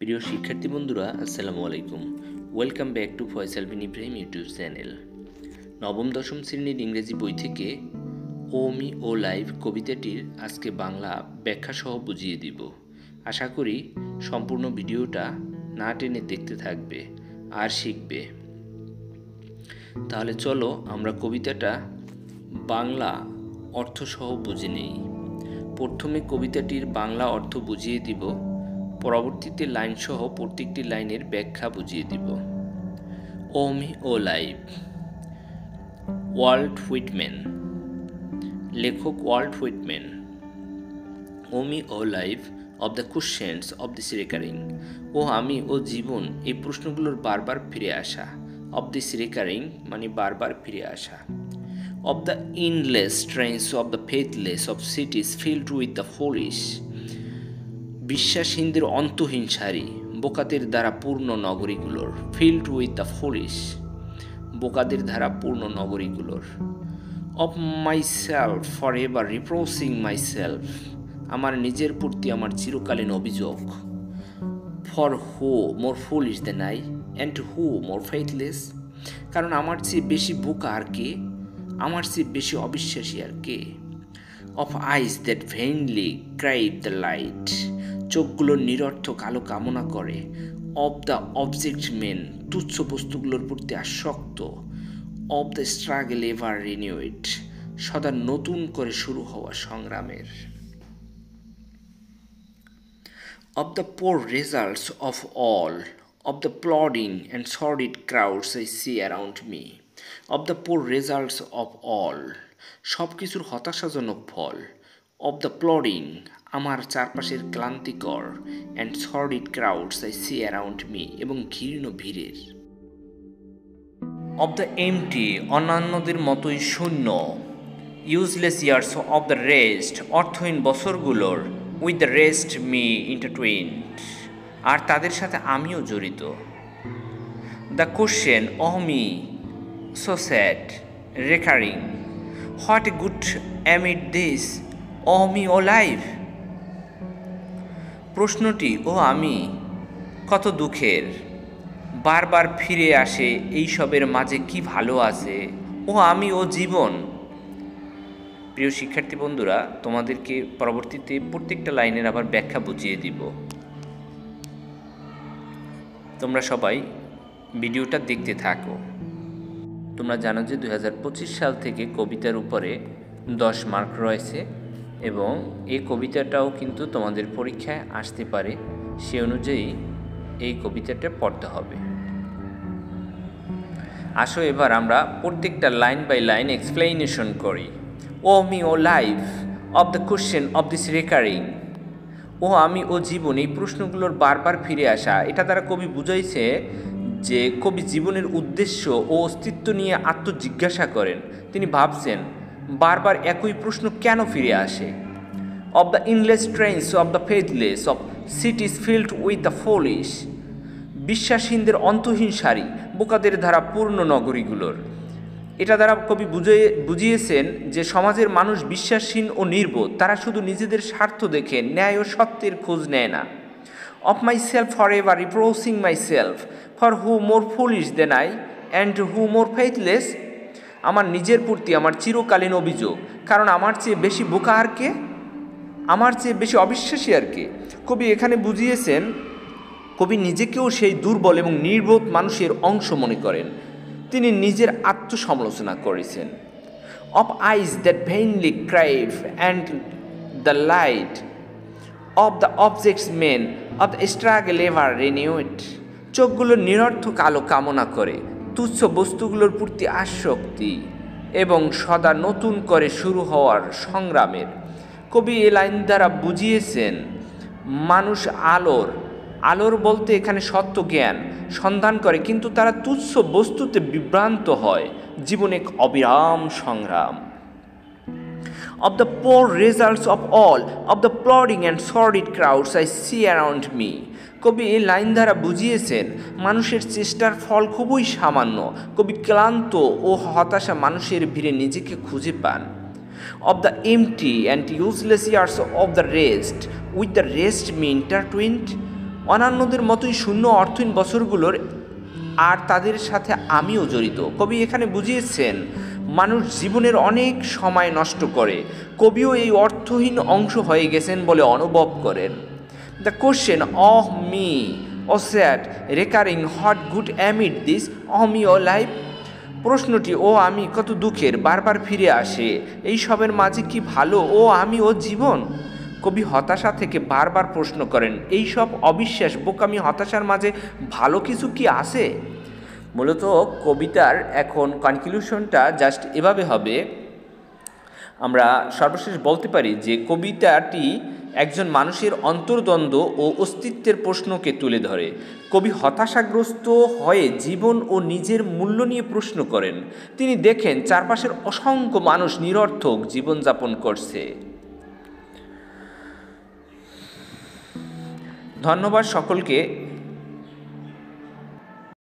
প্রিয় শিক্ষার্থী বন্ধুরা, আসসালামু আলাইকুম। Welcome back to Faisal bin Ibrahim YouTube channel. নবম দশম শ্রেণীর ইংরেজি বই থেকে ও মি ও লাইভ কবিতাটির আজকে বাংলা ব্যাখ্যা সহ বুঝিয়ে দিব। আশা করি সম্পূর্ণ ভিডিওটা না টেনে দেখতে থাকবে আর শিখবে। তাহলে চলো আমরা কবিতাটা বাংলা অর্থ সহ বুঝে নেই। প্রথমে কবিতাটির বাংলা অর্থ বুঝিয়ে দিব, পরবর্তীতে লাইন সহ প্রত্যেকটি লাইনের ব্যাখ্যা বুঝিয়ে দিব। O me O life, Walt Whitman. লেখক Walt Whitman. O me O life of the questions of this recurring. ও আমি ও জীবন, এই প্রশ্নগুলোর বারবার ফিরে আসা। অব দিস রেকারিং মানে বারবার ফিরে আসা। Of the endless trains of the faithless of cities filled with the foolish. বিশ্বাসহীনদের অন্তহীন সারি, বোকাদের দ্বারা পূর্ণ নগরীগুলোর। ফিল্ড উইথ দ্য ফোলিশ, বোকাদের দ্বারা পূর্ণ নগরীগুলোর। Of myself forever reproaching myself, আমার নিজের প্রতি আমার চিরকালীন অভিযোগ। For who more foolish than I and who more faithless, কারণ আমার চেয়ে বেশি বোকা আর কে, আমার চেয়ে বেশি অবিশ্বাসী আর কে। Of eyes that vainly crave the light, চোখগুলো নিরর্থক আলো কামনা করে। অব দ্য অবজেক্ট মেন, তুচ্ছ বস্তুগুলোর প্রতি আসক্ত। Of the struggle ever renewed, সদা নতুন করে শুরু হওয়া সংগ্রামের। Of the poor results of all, of the plodding and sordid crowds I see around me. Of the poor results of all, সব কিছুর হতাশাজনক ফল। অব দ্য প্লডিং, আমার চারপাশের ক্লান্তিকর। And sordid crowds I see around me, এবং ঘৃণ্য ভিড়ের। Of the empty, অন্যান্যদের মতোই শূন্য। Useless years of the rest, অর্থহীন বছরগুলোর। With the rest me intertwined, আর তাদের সাথে আমিও জড়িত। The question oh me so sad recurring, what a good amid this oh me O life. প্রশ্নটি ও আমি কত দুঃখের, বারবার ফিরে আসে এইসবের মাঝে কি ভালো আছে। ও আমি ও জীবন। প্রিয় শিক্ষার্থী বন্ধুরা, তোমাদেরকে পরবর্তীতে প্রত্যেকটা লাইনের আবার ব্যাখ্যা বুঝিয়ে দিব। তোমরা সবাই ভিডিওটা দেখতে থাকো। তোমরা জানো যে 2025 সাল থেকে কবিতার উপরে 10 মার্ক রয়েছে, এবং এই কবিতাটাও কিন্তু তোমাদের পরীক্ষায় আসতে পারে। সে অনুযায়ী এই কবিতাটা পড়তে হবে। আসো এবার আমরা প্রত্যেকটা লাইন বাই লাইন এক্সপ্লেনেশন করি। O me O life of the question of this recurring, ও আমি ও জীবন, এই প্রশ্নগুলোর বারবার ফিরে আসা। এটা দ্বারা কবি বুঝাইছে যে কবি জীবনের উদ্দেশ্য ও অস্তিত্ব নিয়ে আত্মজিজ্ঞাসা করেন। তিনি ভাবছেন বারবার একই প্রশ্ন কেন ফিরে আসে। Of the endless trains of the faithless of cities filled with the foolish, বিশ্বাসহীনদের অন্তহীন সারি, বোকাদের দ্বারা পূর্ণ নগরীগুলোর। এটা দ্বারা কবি বুঝিয়েছেন যে সমাজের মানুষ বিশ্বাসহীন ও নির্বোধ, তারা শুধু নিজেদের স্বার্থ দেখে ন্যায় ও সত্যের খোঁজ নেয় না। Of myself forever reproaching myself, for who more foolish than I and who more faithless, আমার নিজের প্রতি আমার চিরকালীন অভিযোগ, কারণ আমার চেয়ে বেশি বোকা আর কে, আমার চেয়ে বেশি অবিশ্বাসী আর কে। কবি এখানে বুঝিয়েছেন, কবি নিজেকেও সেই দুর্বল এবং নির্বোধ মানুষের অংশ মনে করেন। তিনি নিজের আত্মসমালোচনা করেছেন। Of eyes that vainly crave and the light of the objects mean of the struggle ever renewed, চোখগুলো নিরর্থক আলো কামনা করে, তুচ্ছ বস্তুগুলোর প্রতি আসক্তি, এবং সদা নতুন করে শুরু হওয়ার সংগ্রামের। কবি এ লাইন দ্বারা বুঝিয়েছেন মানুষ আলোর বলতে এখানে সত্য জ্ঞান সন্ধান করে, কিন্তু তারা তুচ্ছ বস্তুতে বিভ্রান্ত হয়। জীবন এক অবিরাম সংগ্রাম। Of the poor results of all, of the plodding and sordid crowds I see around me. কবি এই লাইন দ্বারা বুঝিয়েছেন মানুষের চেষ্টার ফল খুবই সামান্য। কবি ক্লান্ত ও হতাশা মানুষের ভিড়ে নিজেকে খুঁজে পান। Of the empty and useless years of the rest with the rest me intertwined, অন্যান্যদের মতোই শূন্য অর্থহীন বছরগুলোর আর তাদের সাথে আমিও জড়িত। কবি এখানে বুঝিয়েছেন মানুষ জীবনের অনেক সময় নষ্ট করে। কবিও এই অর্থহীন অংশ হয়ে গেছেন বলে অনুভব করেন। The question of me oh sad recurring what good amid this me O life, প্রশ্নটি ও আমি কত দুঃখের বারবার ফিরে আসে, এই সবের মাঝে কি ভালো ও আমি ও জীবন? কবি হতাশা থেকে বারবার প্রশ্ন করেন, এই সব অবিশ্বাস বোকামি হতাশার মাঝে ভালো কিছু কি আছে? মূলত কবিতার এখন কনক্লুশনটা জাস্ট এভাবে হবে, আমরা সর্বশেষ বলতে পারি যে কবিতাটি একজন মানুষের অন্তর্দ্বন্দ্ব ও অস্তিত্বের প্রশ্নকে তুলে ধরে। কবি হতাশাগ্রস্ত হয়ে জীবন ও নিজের মূল্য নিয়ে প্রশ্ন করেন। তিনি দেখেন চারপাশের অসংখ্য মানুষ নিরর্থক জীবনযাপন করছে। ধন্যবাদ সকলকে